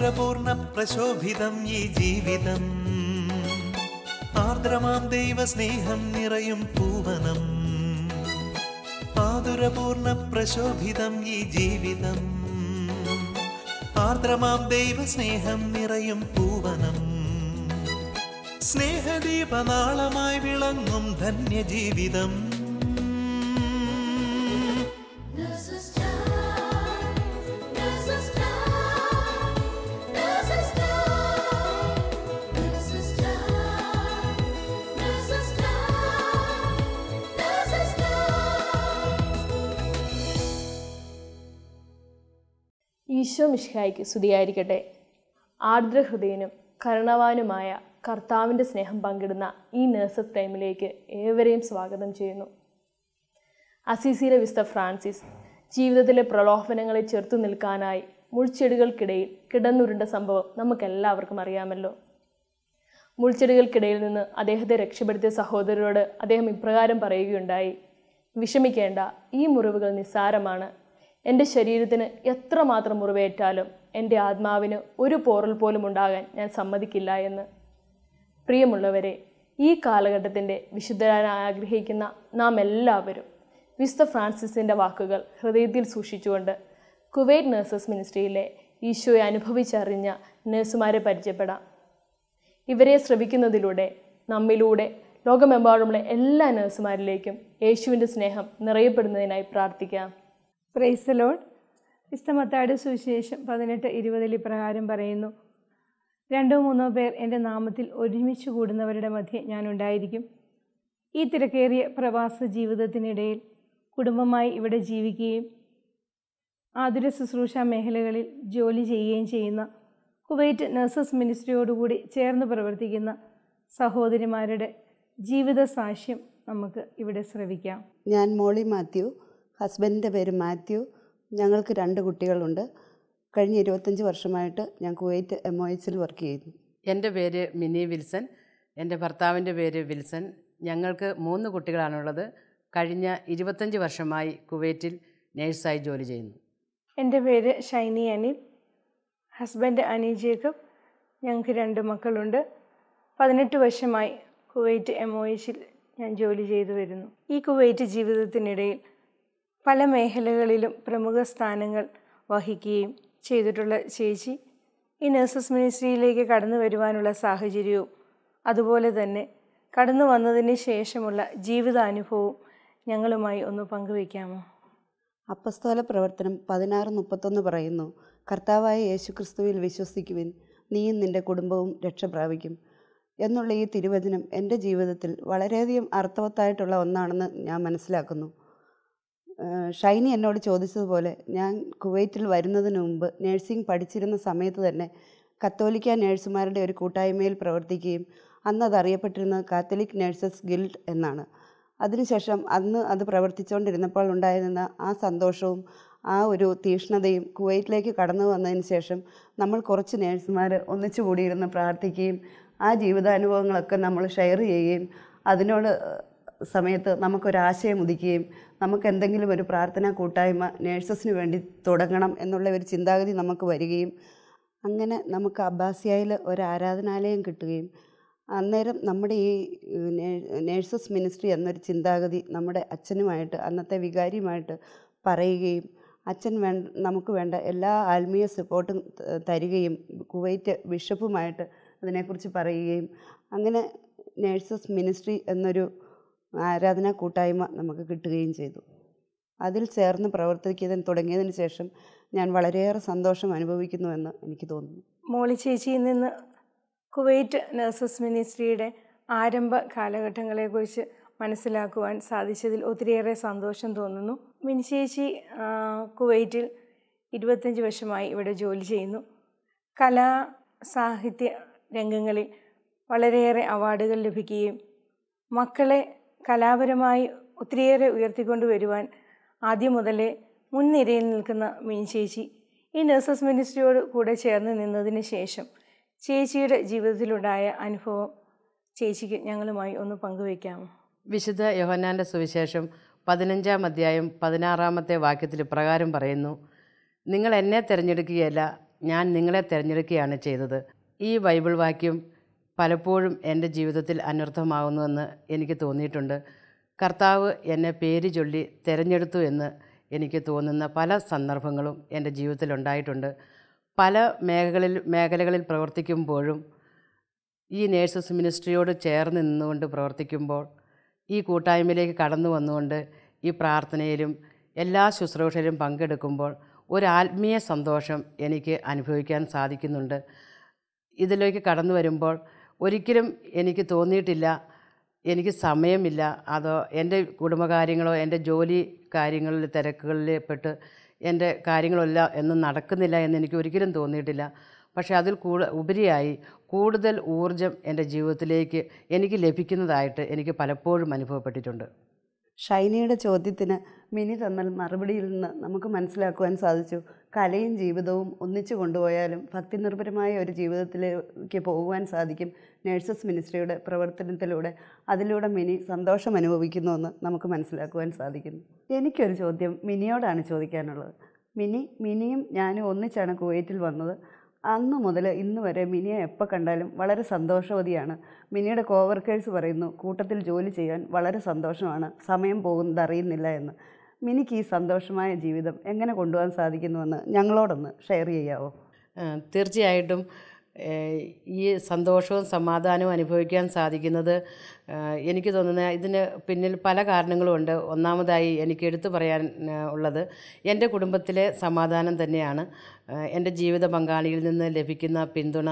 മാധുരപൂർണ്ണ പ്രശോഭിതം ഈ ജീവിതം, ആർദ്രമാം ദൈവസ്നേഹം നിറയും പൂവനം. മാധുരപൂർണ്ണ പ്രശോഭിതം ഈ ജീവിതം, ആർദ്രമാം ദൈവസ്നേഹം നിറയും പൂവനം. സ്നേഹദീപനാളമായി വിളങ്ങും ധന്യജീവിതം. ഈശോ മിശിഹായ്ക്ക് സ്തുതിയായിരിക്കട്ടെ. ആർദ്രഹൃദയനും കരുണവാനുമായ കർത്താവിൻ്റെ സ്നേഹം പങ്കിടുന്ന ഈ നേഴ്സസ് ടൈമിലേക്ക് ഏവരെയും സ്വാഗതം ചെയ്യുന്നു. അസീസിയിലെ വിശുദ്ധ ഫ്രാൻസിസ് ജീവിതത്തിലെ പ്രലോഭനങ്ങളെ ചെറുത്തു നിൽക്കാനായി മുൾച്ചെടികൾക്കിടയിൽ കിടന്നുരുണ്ട സംഭവം നമുക്കെല്ലാവർക്കും അറിയാമല്ലോ. മുൾച്ചെടികൾക്കിടയിൽ നിന്ന് അദ്ദേഹത്തെ രക്ഷപ്പെടുത്തിയ സഹോദരരോട് അദ്ദേഹം ഇപ്രകാരം പറയുകയുണ്ടായി: വിഷമിക്കേണ്ട, ഈ മുറിവുകൾ നിസ്സാരമാണ്. എൻ്റെ ശരീരത്തിന് എത്രമാത്രം മുറിവേറ്റാലും എൻ്റെ ആത്മാവിന് ഒരു പോറൽ പോലും ഉണ്ടാകാൻ ഞാൻ സമ്മതിക്കില്ല എന്ന്. പ്രിയമുള്ളവരെ, ഈ കാലഘട്ടത്തിൻ്റെ വിശുദ്ധരാൻ ആഗ്രഹിക്കുന്ന നാം എല്ലാവരും വിശുദ്ധ ഫ്രാൻസിസിൻ്റെ വാക്കുകൾ ഹൃദയത്തിൽ സൂക്ഷിച്ചുകൊണ്ട് കുവൈറ്റ് നഴ്സസ് മിനിസ്ട്രിയിലെ ഈശോയെ അനുഭവിച്ചറിഞ്ഞ നഴ്സുമാരെ പരിചയപ്പെടാം. ഇവരെ ശ്രവിക്കുന്നതിലൂടെ നമ്മിലൂടെ ലോകമെമ്പാടുമുള്ള എല്ലാ നഴ്സുമാരിലേക്കും യേശുവിൻ്റെ സ്നേഹം നിറയപ്പെടുന്നതിനായി പ്രാർത്ഥിക്കാം. Praise the Lord. വിശുദ്ധ മത്തായിയുടെ സുവിശേഷം 18:20 ഇപ്രകാരം പറയുന്നു: 2-3 പേർ എൻ്റെ നാമത്തിൽ ഒരുമിച്ച് കൂടുന്നവരുടെ മധ്യേ ഞാനുണ്ടായിരിക്കും. ഈ തിരക്കേറിയ പ്രവാസ ജീവിതത്തിനിടയിൽ കുടുംബമായി ഇവിടെ ജീവിക്കുകയും ആതുര ശുശ്രൂഷ മേഖലകളിൽ ജോലി ചെയ്യുകയും ചെയ്യുന്ന കുവൈറ്റ് നഴ്സസ് മിനിസ്ട്രിയോടുകൂടി ചേർന്ന് പ്രവർത്തിക്കുന്ന സഹോദരിമാരുടെ ജീവിത സാക്ഷ്യം നമുക്ക് ഇവിടെ ശ്രവിക്കാം. ഞാൻ മോളി മാത്യു, ഹസ്ബൻഡിൻ്റെ പേര് മാത്യു. ഞങ്ങൾക്ക് 2 കുട്ടികളുണ്ട്. കഴിഞ്ഞ 25 വർഷമായിട്ട് ഞാൻ കുവൈറ്റ് MOHൽ വർക്ക് ചെയ്യുന്നു. എൻ്റെ പേര് മിനി വിൽസൺ, എൻ്റെ ഭർത്താവിൻ്റെ പേര് വിൽസൺ. ഞങ്ങൾക്ക് 3 കുട്ടികളാണുള്ളത്. കഴിഞ്ഞ 25 വർഷമായി കുവൈറ്റിൽ നേഴ്സായി ജോലി ചെയ്യുന്നു. എൻ്റെ പേര് ഷൈനി അനിൽ, ഹസ്ബൻഡ് അനി ജേക്കബ്. ഞങ്ങൾക്ക് 2 മക്കളുണ്ട്. 18 വർഷമായി കുവൈറ്റ് MOHൽ ഞാൻ ജോലി ചെയ്തു വരുന്നു. ഈ കുവൈറ്റ് ജീവിതത്തിനിടയിൽ പല മേഖലകളിലും പ്രമുഖ സ്ഥാനങ്ങൾ വഹിക്കുകയും ചെയ്തിട്ടുള്ള ചേച്ചി ഈ നഴ്സസ് മിനിസ്ട്രിയിലേക്ക് കടന്നു വരുവാനുള്ള സാഹചര്യവും അതുപോലെ തന്നെ കടന്നു വന്നതിന് ശേഷമുള്ള ജീവിതാനുഭവവും ഞങ്ങളുമായി ഒന്ന് പങ്കുവയ്ക്കാമോ? അപ്പസ്തോല പ്രവർത്തനം 16:31 പറയുന്നു: കർത്താവായ യേശുക്രിസ്തുവിൽ വിശ്വസിക്കുവിൻ, നീയും നിൻ്റെ കുടുംബവും രക്ഷ പ്രാപിക്കും എന്നുള്ള ഈ തിരുവചനം എൻ്റെ ജീവിതത്തിൽ വളരെയധികം അർത്ഥവത്തായിട്ടുള്ള ഒന്നാണെന്ന് ഞാൻ മനസ്സിലാക്കുന്നു. ഷൈനി എന്നോട് ചോദിച്ചതുപോലെ ഞാൻ കുവൈറ്റിൽ വരുന്നതിന് മുമ്പ് നഴ്സിംഗ് പഠിച്ചിരുന്ന സമയത്ത് തന്നെ കത്തോലിക്ക നേഴ്സുമാരുടെ ഒരു കൂട്ടായ്മയിൽ പ്രവർത്തിക്കുകയും അന്ന് അത് അറിയപ്പെട്ടിരുന്നത് കാത്തലിക് നേഴ്സസ് ഗിൽഡ് എന്നാണ്. അതിനുശേഷം അന്ന് അത് പ്രവർത്തിച്ചുകൊണ്ടിരുന്നപ്പോൾ ഉണ്ടായിരുന്ന ആ സന്തോഷവും ആ ഒരു തീഷ്ണതയും കുവൈറ്റിലേക്ക് കടന്നു വന്നതിന് ശേഷം നമ്മൾ കുറച്ച് നേഴ്സുമാർ ഒന്നിച്ചു കൂടിയിരുന്ന് പ്രാർത്ഥിക്കുകയും ആ ജീവിതാനുഭവങ്ങളൊക്കെ നമ്മൾ ഷെയർ ചെയ്യുകയും അതിനോട് സമയത്ത് നമുക്കൊരാശയം ഉദിക്കുകയും നമുക്ക് എന്തെങ്കിലും ഒരു പ്രാർത്ഥനാ കൂട്ടായ്മ നേഴ്സസിന് വേണ്ടി തുടങ്ങണം എന്നുള്ള ഒരു ചിന്താഗതി നമുക്ക് വരികയും അങ്ങനെ നമുക്ക് അബ്ബാസിയയിൽ ഒരു ആരാധനാലയം കിട്ടുകയും അന്നേരം നമ്മുടെ ഈ നേഴ്സസ് മിനിസ്ട്രി എന്നൊരു ചിന്താഗതി നമ്മുടെ അച്ഛനുമായിട്ട് അന്നത്തെ വികാരിയുമായിട്ട് പറയുകയും അച്ഛൻ നമുക്ക് വേണ്ട എല്ലാ ആത്മീയ സപ്പോർട്ടും തരികയും കുവൈറ്റ് ബിഷപ്പുമായിട്ട് അതിനെക്കുറിച്ച് പറയുകയും അങ്ങനെ നേഴ്സസ് മിനിസ്ട്രി എന്നൊരു ആരാധനാ കൂട്ടായ്മ നമുക്ക് കിട്ടുകയും ചെയ്തു. അതിൽ ചേർന്ന് പ്രവർത്തിക്കാൻ തുടങ്ങിയതിന് ശേഷം ഞാൻ വളരെയേറെ സന്തോഷം അനുഭവിക്കുന്നുവെന്ന് എനിക്ക് തോന്നുന്നു. മോളി ചേച്ചിയിൽ നിന്ന് കുവൈറ്റ് നഴ്സസ് മിനിസ്ട്രിയുടെ ആരംഭ കാലഘട്ടങ്ങളെക്കുറിച്ച് മനസ്സിലാക്കുവാൻ സാധിച്ചതിൽ ഒത്തിരിയേറെ സന്തോഷം തോന്നുന്നു. മിനി ചേച്ചി കുവൈറ്റിൽ 25 വർഷമായി ഇവിടെ ജോലി ചെയ്യുന്നു. കലാ സാഹിത്യ രംഗങ്ങളിൽ വളരെയേറെ അവാർഡുകൾ ലഭിക്കുകയും മക്കളെ കലാപരമായി ഒത്തിരിയേറെ ഉയർത്തിക്കൊണ്ടുവരുവാൻ ആദ്യം മുതലേ മുൻനിരയിൽ നിൽക്കുന്ന മിനി ചേച്ചി ഈ നഴ്സസ് മിനിസ്ട്രിയോട് കൂടെ ചേർന്ന് നിന്നതിന് ശേഷം ചേച്ചിയുടെ ജീവിതത്തിലുണ്ടായ അനുഭവം ചേച്ചിക്ക് ഞങ്ങളുമായി ഒന്ന് പങ്കുവയ്ക്കാമോ? വിശുദ്ധ യോഹന്നാൻ്റെ സുവിശേഷം 15-ാം അധ്യായം 16-ാമത്തെ വാക്യത്തിൽ ഇപ്രകാരം പറയുന്നു: നിങ്ങൾ എന്നെ തിരഞ്ഞെടുക്കുകയല്ല, ഞാൻ നിങ്ങളെ തിരഞ്ഞെടുക്കുകയാണ് ചെയ്തത്. ഈ ബൈബിൾ വാക്യം പലപ്പോഴും എൻ്റെ ജീവിതത്തിൽ അനർത്ഥമാകുന്നുവെന്ന് എനിക്ക് തോന്നിയിട്ടുണ്ട്. കർത്താവ് എന്നെ പേര് ചൊല്ലി തിരഞ്ഞെടുത്തു എന്ന് എനിക്ക് തോന്നുന്ന പല സന്ദർഭങ്ങളും എൻ്റെ ജീവിതത്തിലുണ്ടായിട്ടുണ്ട്. പല മേഖലകളിൽ പ്രവർത്തിക്കുമ്പോഴും ഈ നേഴ്സസ് മിനിസ്ട്രിയോട് ചേർന്ന് നിന്നുകൊണ്ട് പ്രവർത്തിക്കുമ്പോൾ, ഈ കൂട്ടായ്മയിലേക്ക് കടന്നു വന്നുകൊണ്ട് ഈ പ്രാർത്ഥനയിലും എല്ലാ ശുശ്രൂഷയിലും പങ്കെടുക്കുമ്പോൾ ഒരു ആത്മീയ സന്തോഷം എനിക്ക് അനുഭവിക്കാൻ സാധിക്കുന്നുണ്ട്. ഇതിലേക്ക് കടന്നു വരുമ്പോൾ ഒരിക്കലും എനിക്ക് തോന്നിയിട്ടില്ല എനിക്ക് സമയമില്ല, അതോ എൻ്റെ കുടുംബകാര്യങ്ങളോ എൻ്റെ ജോലി കാര്യങ്ങളിൽ തിരക്കുകളിൽ പെട്ട് എൻ്റെ കാര്യങ്ങളെല്ലാം എന്നും നടക്കുന്നില്ല എന്ന് എനിക്ക് ഒരിക്കലും തോന്നിയിട്ടില്ല. പക്ഷേ അതിൽ ഉപരിയായി കൂടുതൽ ഊർജം എൻ്റെ ജീവിതത്തിലേക്ക് എനിക്ക് ലഭിക്കുന്നതായിട്ട് എനിക്ക് പലപ്പോഴും അനുഭവപ്പെട്ടിട്ടുണ്ട്. ഷൈനിയുടെ ചോദ്യത്തിന് മിനി തന്ന മറുപടിയിൽ നിന്ന് നമുക്ക് മനസ്സിലാക്കുവാൻ സാധിച്ചു, കലയും ജീവിതവും ഒന്നിച്ചു കൊണ്ടുപോയാലും ഭക്തിനിർഭരമായ ഒരു ജീവിതത്തിലേക്ക് പോകുവാൻ സാധിക്കും നേഴ്സസ് മിനിസ്ട്രിയുടെ പ്രവർത്തനത്തിലൂടെ. അതിലൂടെ മിനി സന്തോഷം അനുഭവിക്കുന്നുവെന്ന് നമുക്ക് മനസ്സിലാക്കുവാൻ സാധിക്കുന്നു. എനിക്കൊരു ചോദ്യം മിനിയോടാണ് ചോദിക്കാനുള്ളത്. മിനിയും ഞാനും ഒന്നിച്ചാണ് കുവൈറ്റിൽ വന്നത്. അന്നു മുതൽ ഇന്ന് വരെ മിനിയെ എപ്പോൾ കണ്ടാലും വളരെ സന്തോഷവതിയാണ്. മിനിയുടെ കോവർക്കേഴ്സ് പറയുന്നു കൂട്ടത്തിൽ ജോലി ചെയ്യാൻ വളരെ സന്തോഷമാണ്, സമയം പോകുന്നത് അറിയുന്നില്ല എന്ന്. മിനിക്ക് ഈ സന്തോഷമായ ജീവിതം എങ്ങനെ കൊണ്ടുപോകാൻ സാധിക്കുന്നുവെന്ന് ഞങ്ങളോടൊന്ന് ഷെയർ ചെയ്യാമോ? തീർച്ചയായിട്ടും ഈ സന്തോഷവും സമാധാനവും അനുഭവിക്കാൻ സാധിക്കുന്നത് എനിക്ക് തോന്നുന്നത് ഇതിന് പിന്നിൽ പല കാരണങ്ങളുമുണ്ട്. ഒന്നാമതായി എനിക്ക് എടുത്തു പറയാൻ ഉള്ളത് എൻ്റെ കുടുംബത്തിലെ സമാധാനം തന്നെയാണ്. എൻ്റെ ജീവിത പങ്കാളിയിൽ നിന്ന് ലഭിക്കുന്ന പിന്തുണ,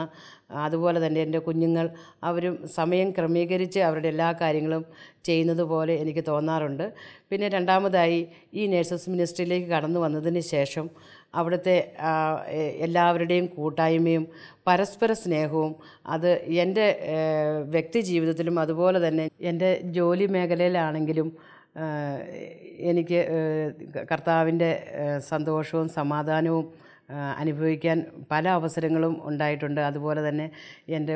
അതുപോലെ തന്നെ എൻ്റെ കുഞ്ഞുങ്ങൾ അവരും സമയം ക്രമീകരിച്ച് അവരുടെ എല്ലാ കാര്യങ്ങളും ചെയ്യുന്നത് പോലെ എനിക്ക് തോന്നാറുണ്ട്. പിന്നെ രണ്ടാമതായി ഈ നേഴ്സസ് മിനിസ്ട്രിയിലേക്ക് കടന്നു വന്നതിന് ശേഷം അവിടുത്തെ എല്ലാവരുടെയും കൂട്ടായ്മയും പരസ്പര സ്നേഹവും അത് എൻ്റെ വ്യക്തി ജീവിതത്തിലും അതുപോലെ തന്നെ എൻ്റെ ജോലി മേഖലയിലാണെങ്കിലും എനിക്ക് കർത്താവിൻ്റെ സന്തോഷവും സമാധാനവും അനുഭവിക്കാൻ പല അവസരങ്ങളും ഉണ്ടായിട്ടുണ്ട്. അതുപോലെ തന്നെ എൻ്റെ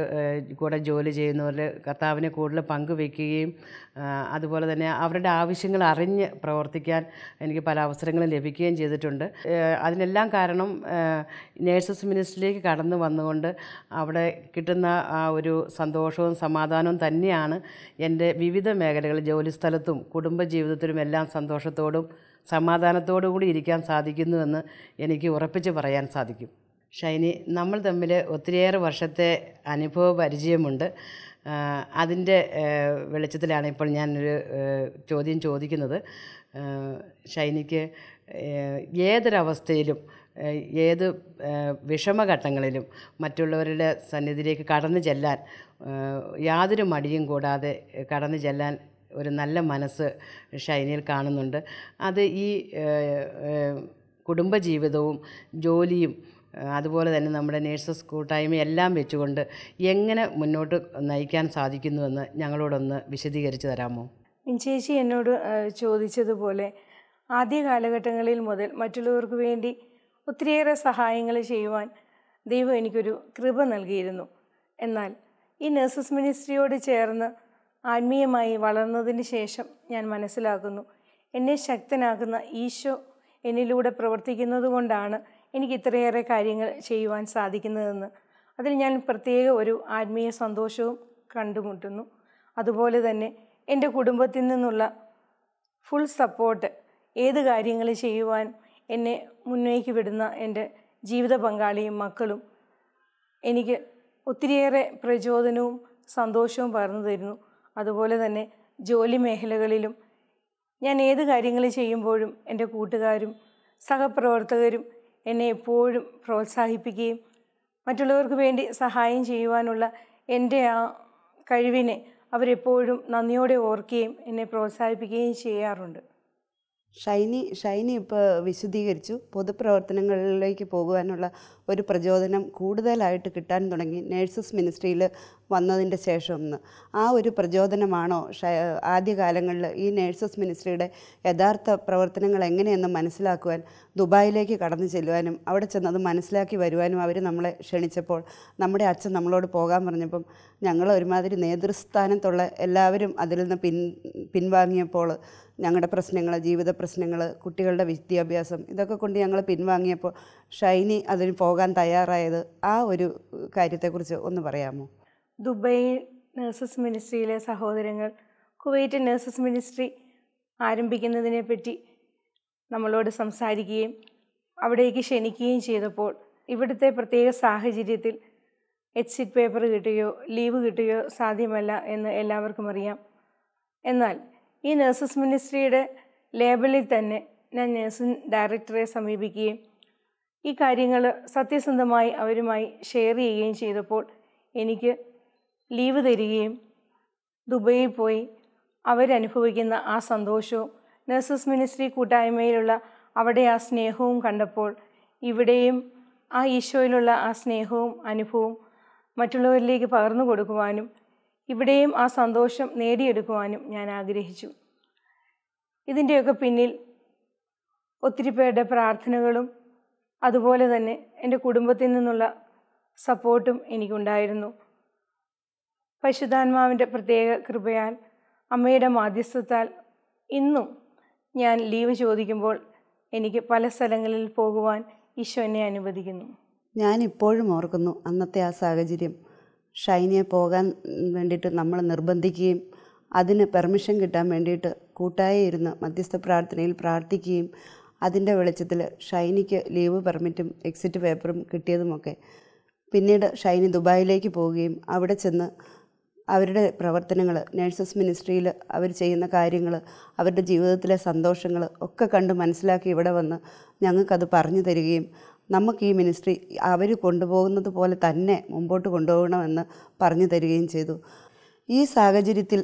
കൂടെ ജോലി ചെയ്യുന്നവർ കർത്താവിനെ കൂടുതൽ പങ്കുവയ്ക്കുകയും അതുപോലെ തന്നെ അവരുടെ ആവശ്യങ്ങൾ അറിഞ്ഞ് പ്രവർത്തിക്കാൻ എനിക്ക് പല അവസരങ്ങളും ലഭിക്കുകയും ചെയ്തിട്ടുണ്ട്. അതിനെല്ലാം കാരണം നേഴ്സസ് മിനിസ്ട്രിയിലേക്ക് കടന്നു വന്നുകൊണ്ട് അവിടെ കിട്ടുന്ന ആ ഒരു സന്തോഷവും സമാധാനവും തന്നെയാണ് എൻ്റെ വിവിധ മേഖലകളിൽ ജോലിസ്ഥലത്തും കുടുംബജീവിതത്തിലും എല്ലാം സന്തോഷത്തോടും സമാധാനത്തോടു കൂടി ഇരിക്കാൻ സാധിക്കുന്നുവെന്ന് എനിക്ക് ഉറപ്പിച്ച് പറയാൻ സാധിക്കും. ഷൈനി, നമ്മൾ തമ്മിൽ ഒത്തിരിയേറെ വർഷത്തെ അനുഭവ പരിചയമുണ്ട്. അതിൻ്റെ വെളിച്ചത്തിലാണ് ഇപ്പോൾ ഞാനൊരു ചോദ്യം ചോദിക്കുന്നത്. ഷൈനിക്ക് ഏതൊരവസ്ഥയിലും ഏത് വിഷമഘട്ടങ്ങളിലും മറ്റുള്ളവരുടെ സന്നിധിയിലേക്ക് കടന്നു ചെല്ലാൻ യാതൊരു മടിയും കൂടാതെ കടന്നു ചെല്ലാൻ ഒരു നല്ല മനസ്സ് ഷൈനിയിൽ കാണുന്നുണ്ട്. അത് ഈ കുടുംബജീവിതവും ജോലിയും അതുപോലെ തന്നെ നമ്മുടെ നേഴ്സസ് കൂട്ടായ്മ എല്ലാം വെച്ചുകൊണ്ട് എങ്ങനെ മുന്നോട്ട് നയിക്കാൻ സാധിക്കുന്നുവെന്ന് ഞങ്ങളോടൊന്ന് വിശദീകരിച്ച് തരാമോ? ചേച്ചി എന്നോട് ചോദിച്ചതുപോലെ ആദ്യ കാലഘട്ടങ്ങളിൽ മുതൽ മറ്റുള്ളവർക്ക് വേണ്ടി ഒത്തിരിയേറെ സഹായങ്ങൾ ചെയ്യുവാൻ ദൈവം എനിക്കൊരു കൃപ നൽകിയിരുന്നു. എന്നാൽ ഈ നേഴ്സസ് മിനിസ്ട്രിയോട് ചേർന്ന് ആത്മീയമായി വളർന്നതിന് ശേഷം ഞാൻ മനസ്സിലാക്കുന്നു, എന്നെ ശക്തനാക്കുന്ന ഈശോ എന്നിലൂടെ പ്രവർത്തിക്കുന്നത് കൊണ്ടാണ് എനിക്ക് ഇത്രയേറെ കാര്യങ്ങൾ ചെയ്യുവാൻ സാധിക്കുന്നതെന്ന്. അതിൽ ഞാൻ പ്രത്യേക ഒരു ആത്മീയ സന്തോഷവും കണ്ടുമുട്ടുന്നു. അതുപോലെ തന്നെ എൻ്റെ കുടുംബത്തിൽ നിന്നുള്ള ഫുൾ സപ്പോർട്ട്, ഏത് കാര്യങ്ങൾ ചെയ്യുവാൻ എന്നെ മുന്നേക്ക് വിടുന്ന എൻ്റെ ജീവിത പങ്കാളിയും മക്കളും എനിക്ക് ഒത്തിരിയേറെ പ്രചോദനവും സന്തോഷവും പകർന്നു തരുന്നു. അതുപോലെ തന്നെ ജോലി മേഖലകളിലും ഞാൻ ഏത് കാര്യങ്ങൾ ചെയ്യുമ്പോഴും എൻ്റെ കൂട്ടുകാരും സഹപ്രവർത്തകരും എന്നെ എപ്പോഴും പ്രോത്സാഹിപ്പിക്കുകയും മറ്റുള്ളവർക്ക് വേണ്ടി സഹായം ചെയ്യുവാനുള്ള എൻ്റെ ആ കഴിവിനെ അവരെപ്പോഴും നന്ദിയോടെ ഓർക്കുകയും എന്നെ പ്രോത്സാഹിപ്പിക്കുകയും ചെയ്യാറുണ്ട്. ഷൈനി ഇപ്പോൾ വിശദീകരിച്ചു. പൊതുപ്രവർത്തനങ്ങളിലേക്ക് പോകുവാനുള്ള ഒരു പ്രചോദനം കൂടുതലായിട്ട് കിട്ടാൻ തുടങ്ങി നേഴ്സസ് മിനിസ്ട്രിയിൽ വന്നതിൻ്റെ ശേഷം എന്ന്. ആ ഒരു പ്രചോദനമാണോ ആദ്യകാലങ്ങളിൽ ഈ നേഴ്സസ് മിനിസ്ട്രിയുടെ യഥാർത്ഥ പ്രവർത്തനങ്ങൾ എങ്ങനെയെന്ന് മനസ്സിലാക്കുവാൻ ദുബായിലേക്ക് കടന്നു ചെല്ലുവാനും അവിടെ ചെന്നത് മനസ്സിലാക്കി വരുവാനും അവർ നമ്മളെ ക്ഷണിച്ചപ്പോൾ നമ്മുടെ അച്ഛൻ നമ്മളോട് പോകാൻ പറഞ്ഞപ്പം ഞങ്ങൾ ഒരുമാതിരി നേതൃസ്ഥാനത്തുള്ള എല്ലാവരും അതിൽ നിന്ന് പിൻവാങ്ങിയപ്പോൾ ഞങ്ങളുടെ പ്രശ്നങ്ങൾ, ജീവിത പ്രശ്നങ്ങൾ, കുട്ടികളുടെ വിദ്യാഭ്യാസം ഇതൊക്കെ കൊണ്ട് ഞങ്ങൾ പിൻവാങ്ങിയപ്പോൾ ഷൈനി അതിന് പോകാൻ തയ്യാറായത് ആ ഒരു കാര്യത്തെക്കുറിച്ച് ഒന്ന് പറയാമോ? ദുബായ് നേഴ്സസ് മിനിസ്ട്രിയിലെ സഹോദരങ്ങൾ കുവൈറ്റ് നേഴ്സസ് മിനിസ്ട്രി ആരംഭിക്കുന്നതിനെ പറ്റി നമ്മളോട് സംസാരിക്കുകയും അവിടേക്ക് ക്ഷണിക്കുകയും ചെയ്തപ്പോൾ ഇവിടുത്തെ പ്രത്യേക സാഹചര്യത്തിൽ എക്സിറ്റ് പേപ്പർ കിട്ടുകയോ ലീവ് കിട്ടുകയോ സാധ്യമല്ല എന്ന് എല്ലാവർക്കും അറിയാം. എന്നാൽ ഈ നേഴ്സസ് മിനിസ്ട്രിയുടെ ലേബലിൽ തന്നെ ഞാൻ നേഴ്സിംഗ് ഡയറക്ടറെ സമീപിക്കുകയും ഈ കാര്യങ്ങൾ സത്യസന്ധമായി അവരുമായി ഷെയർ ചെയ്യുകയും ചെയ്തപ്പോൾ എനിക്ക് ലീവ് തരികയും ദുബൈയിൽ പോയി അവരനുഭവിക്കുന്ന ആ സന്തോഷവും നേഴ്സസ് മിനിസ്ട്രി കൂട്ടായ്മയിലുള്ള അവിടെ ആ സ്നേഹവും കണ്ടപ്പോൾ ഇവിടെയും ആ ഈശോയിലുള്ള ആ സ്നേഹവും അനുഭവവും മറ്റുള്ളവരിലേക്ക് പകർന്നു കൊടുക്കുവാനും ഇവിടെയും ആ സന്തോഷം നേടിയെടുക്കുവാനും ഞാൻ ആഗ്രഹിച്ചു. ഇതിൻ്റെയൊക്കെ പിന്നിൽ ഒത്തിരി പേരുടെ പ്രാർത്ഥനകളും അതുപോലെ തന്നെ എൻ്റെ കുടുംബത്തിൽ നിന്നുള്ള സപ്പോർട്ടും എനിക്കുണ്ടായിരുന്നു. പരിശുദ്ധാത്മാവിൻ്റെ പ്രത്യേക കൃപയാൽ അമ്മയുടെ മാധ്യസ്ഥത്താൽ ഇന്നും ഞാൻ ലീവ് ചോദിക്കുമ്പോൾ എനിക്ക് പല സ്ഥലങ്ങളിൽ പോകുവാൻ ഈശോ എന്നെ അനുവദിക്കുന്നു. ഞാനിപ്പോഴും ഓർക്കുന്നു അന്നത്തെ ആ സാഹചര്യം. ഷൈനിയെ പോകാൻ വേണ്ടിയിട്ട് നമ്മൾ നിർബന്ധിക്കുകയും അതിന് പെർമിഷൻ കിട്ടാൻ വേണ്ടിയിട്ട് കൂട്ടായി ഇരുന്ന് മധ്യസ്ഥ പ്രാർത്ഥനയിൽ പ്രാർത്ഥിക്കുകയും അതിൻ്റെ വെളിച്ചത്തിൽ ഷൈനിക്ക് ലീവ് പെർമിറ്റും എക്സിറ്റ് പേപ്പറും കിട്ടിയതുമൊക്കെ. പിന്നീട് ഷൈനി ദുബായിലേക്ക് പോവുകയും അവിടെ ചെന്ന് അവരുടെ പ്രവർത്തനങ്ങൾ, നേഴ്സസ് മിനിസ്ട്രിയിൽ അവർ ചെയ്യുന്ന കാര്യങ്ങൾ, അവരുടെ ജീവിതത്തിലെ സന്തോഷങ്ങൾ ഒക്കെ കണ്ട് മനസ്സിലാക്കി ഇവിടെ വന്ന് ഞങ്ങൾക്കത് പറഞ്ഞു തരികയും നമുക്ക് ഈ മിനിസ്ട്രി അവർ കൊണ്ടുപോകുന്നത് പോലെ തന്നെ മുമ്പോട്ട് കൊണ്ടുപോകണമെന്ന് പറഞ്ഞു തരികയും ചെയ്തു. ഈ സാഹചര്യത്തിൽ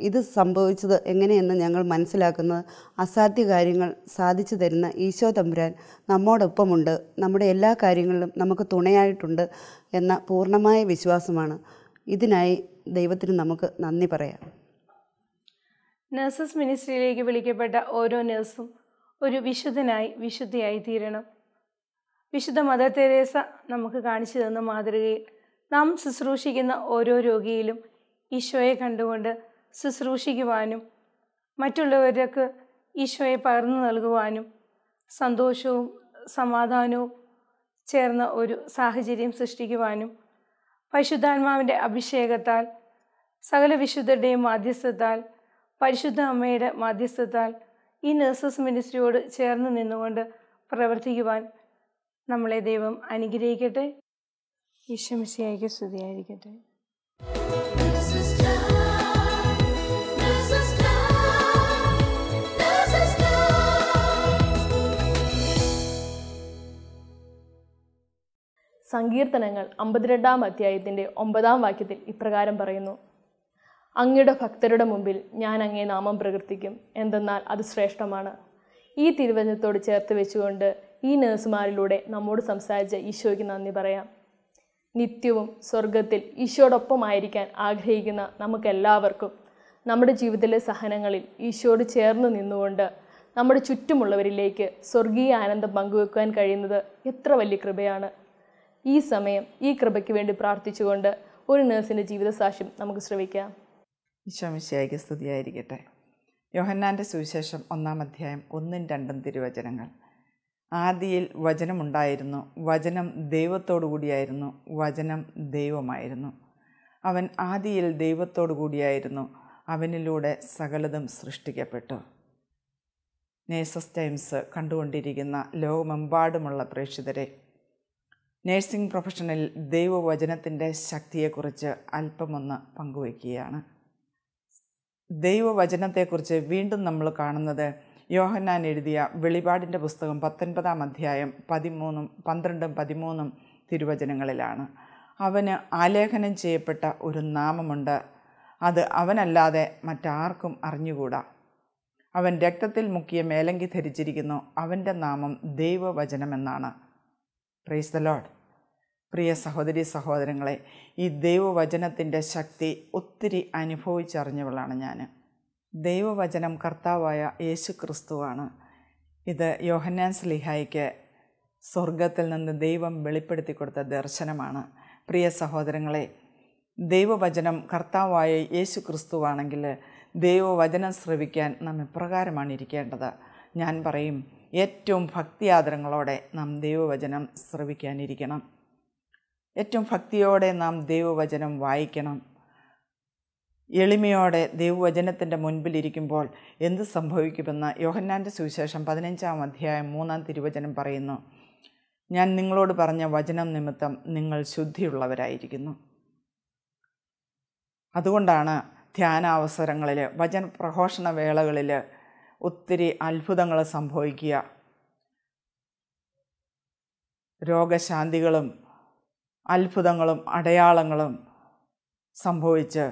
ഇത് സംഭവിച്ചത് എങ്ങനെയെന്ന് ഞങ്ങൾ മനസ്സിലാക്കുന്നത് അസാധ്യ കാര്യങ്ങൾ സാധിച്ചു തരുന്ന ഈശോ തമ്പുരാൻ നമ്മോടൊപ്പമുണ്ട്, നമ്മുടെ എല്ലാ കാര്യങ്ങളിലും നമുക്ക് തുണയായിട്ടുണ്ട് എന്ന പൂർണ്ണമായ വിശ്വാസമാണ്. ഇതിനായി ദൈവത്തിന് നമുക്ക് നന്ദി പറയാം. നഴ്സസ് മിനിസ്ട്രിയിലേക്ക് വിളിക്കപ്പെട്ട ഓരോ നഴ്സും ഒരു വിശുദ്ധിയായി തീരണം. വിശുദ്ധ മദർ തെരേസ നമുക്ക് കാണിച്ചു തന്ന മാതൃകയിൽ നാം ശുശ്രൂഷിക്കുന്ന ഓരോ രോഗിയിലും ഈശോയെ കണ്ടുകൊണ്ട് ശുശ്രൂഷിക്കുവാനും മറ്റുള്ളവർക്ക് ഈശോയെ പകർന്നു നൽകുവാനും സന്തോഷവും സമാധാനവും ചേർന്ന ഒരു സാഹചര്യം സൃഷ്ടിക്കുവാനും പരിശുദ്ധാത്മാവിൻ്റെ അഭിഷേകത്താൽ സകല വിശുദ്ധരുടെയും മാധ്യസ്ഥത്താൽ പരിശുദ്ധ അമ്മയുടെ മാധ്യസ്ഥത്താൽ ഈ നഴ്സസ് മിനിസ്ട്രിയോട് ചേർന്ന് നിന്നുകൊണ്ട് പ്രവർത്തിക്കുവാൻ നമ്മളെ ദൈവം അനുഗ്രഹിക്കട്ടെ. ഈശോ മിശിഹായ്ക്ക് സ്തുതിയായിരിക്കട്ടെ. സങ്കീർത്തനങ്ങൾ 52-ാം അധ്യായത്തിൻ്റെ 9-ാം വാക്യത്തിൽ ഇപ്രകാരം പറയുന്നു: അങ്ങയുടെ ഭക്തരുടെ മുമ്പിൽ ഞാൻ അങ്ങേ നാമം പ്രകീർത്തിക്കും, എന്തെന്നാൽ അത് ശ്രേഷ്ഠമാണ്. ഈ തിരുവചനത്തോട് ചേർത്ത് വെച്ചുകൊണ്ട് ഈ നഴ്സുമാരിലൂടെ നമ്മോട് സംസാരിച്ച ഈശോയ്ക്ക് നന്ദി പറയാം. നിത്യവും സ്വർഗത്തിൽ ഈശോയോടൊപ്പമായിരിക്കാൻ ആഗ്രഹിക്കുന്ന നമുക്കെല്ലാവർക്കും നമ്മുടെ ജീവിതത്തിലെ സഹനങ്ങളിൽ ഈശോയോട് ചേർന്ന് നിന്നുകൊണ്ട് നമ്മുടെ ചുറ്റുമുള്ളവരിലേക്ക് സ്വർഗീയ ആനന്ദം പങ്കുവെക്കുവാൻ കഴിയുന്നത് എത്ര വലിയ കൃപയാണ്. ഈ സമയം ഈ കൃപയ്ക്ക് വേണ്ടി പ്രാർത്ഥിച്ചുകൊണ്ട് ഒരു നഴ്സിൻ്റെ ജീവിതസാക്ഷ്യം നമുക്ക് ശ്രവിക്കാം. ഈശോ മിശിഹായ്ക്ക് സ്തുതിയായിരിക്കട്ടെ. യോഹന്നാൻ്റെ സുവിശേഷം 1-ാം അധ്യായം 1-2 തിരുവചനങ്ങൾ. ആദിയിൽ വചനമുണ്ടായിരുന്നു, വചനം ദൈവത്തോടു കൂടിയായിരുന്നു, വചനം ദൈവമായിരുന്നു. അവൻ ആദിയിൽ ദൈവത്തോടു കൂടിയായിരുന്നു, അവനിലൂടെ സകലതും സൃഷ്ടിക്കപ്പെട്ടു. നേഴ്സസ് ടൈംസ് കണ്ടുകൊണ്ടിരിക്കുന്ന ലോകമെമ്പാടുമുള്ള പ്രേക്ഷിതരെ, നേഴ്സിംഗ് പ്രൊഫഷനിൽ ദൈവവചനത്തിൻ്റെ ശക്തിയെക്കുറിച്ച് അല്പമൊന്ന് പങ്കുവയ്ക്കുകയാണ്. ദൈവവചനത്തെക്കുറിച്ച് വീണ്ടും നമ്മൾ കാണുന്നത് യോഹന്നാൻ എഴുതിയ വെളിപാടിൻ്റെ പുസ്തകം 19-ാം അധ്യായം 12-13 തിരുവചനങ്ങളിലാണ്. അവന് ആലേഖനം ചെയ്യപ്പെട്ട ഒരു നാമമുണ്ട്, അത് അവനല്ലാതെ മറ്റാർക്കും അറിഞ്ഞുകൂടാ. അവൻ രക്തത്തിൽ മുക്കിയ മേലങ്കി ധരിച്ചിരിക്കുന്നു, അവൻ്റെ നാമം ദൈവവചനമെന്നാണ്. Praise the Lord. പ്രിയ സഹോദരി സഹോദരങ്ങളെ, ഈ ദൈവവചനത്തിൻ്റെ ശക്തി ഒത്തിരി അനുഭവിച്ചറിഞ്ഞവളാണ് ഞാൻ. ദൈവവചനം കർത്താവായ യേശു ക്രിസ്തുവാണ്. ഇത് യോഹന്നാൻ സ്ലീഹായ്ക്ക് സ്വർഗത്തിൽ നിന്ന് ദൈവം വെളിപ്പെടുത്തി കൊടുത്ത ദർശനമാണ്. പ്രിയ സഹോദരങ്ങളെ, ദൈവവചനം കർത്താവായ യേശു ക്രിസ്തുവാണെങ്കിൽ ദൈവവചനം ശ്രവിക്കാൻ നാം ഇപ്രകാരമാണ് ഇരിക്കേണ്ടത്. ഞാൻ പറയും, ഏറ്റവും ഭക്തിയാദരങ്ങളോടെ നാം ദൈവവചനം ശ്രവിക്കാനിരിക്കണം. ഏറ്റവും ഭക്തിയോടെ നാം ദൈവവചനം വായിക്കണം. എളിമയോടെ ദൈവവചനത്തിൻ്റെ മുൻപിലിരിക്കുമ്പോൾ എന്ത് സംഭവിക്കുമെന്ന് യോഹന്നാൻ്റെ സുവിശേഷം 15-ാം അധ്യായം 3-ാം തിരുവചനം പറയുന്നു. ഞാൻ നിങ്ങളോട് പറഞ്ഞ വചനം നിമിത്തം നിങ്ങൾ ശുദ്ധിയുള്ളവരായിരിക്കുന്നു. അതുകൊണ്ടാണ് ധ്യാനാവസരങ്ങളിൽ, വചനപ്രഘോഷണ വേളകളിൽ ഒത്തിരി അത്ഭുതങ്ങൾ സംഭവിക്കുക. രോഗശാന്തികളും അത്ഭുതങ്ങളും അടയാളങ്ങളും സംഭവിച്ച്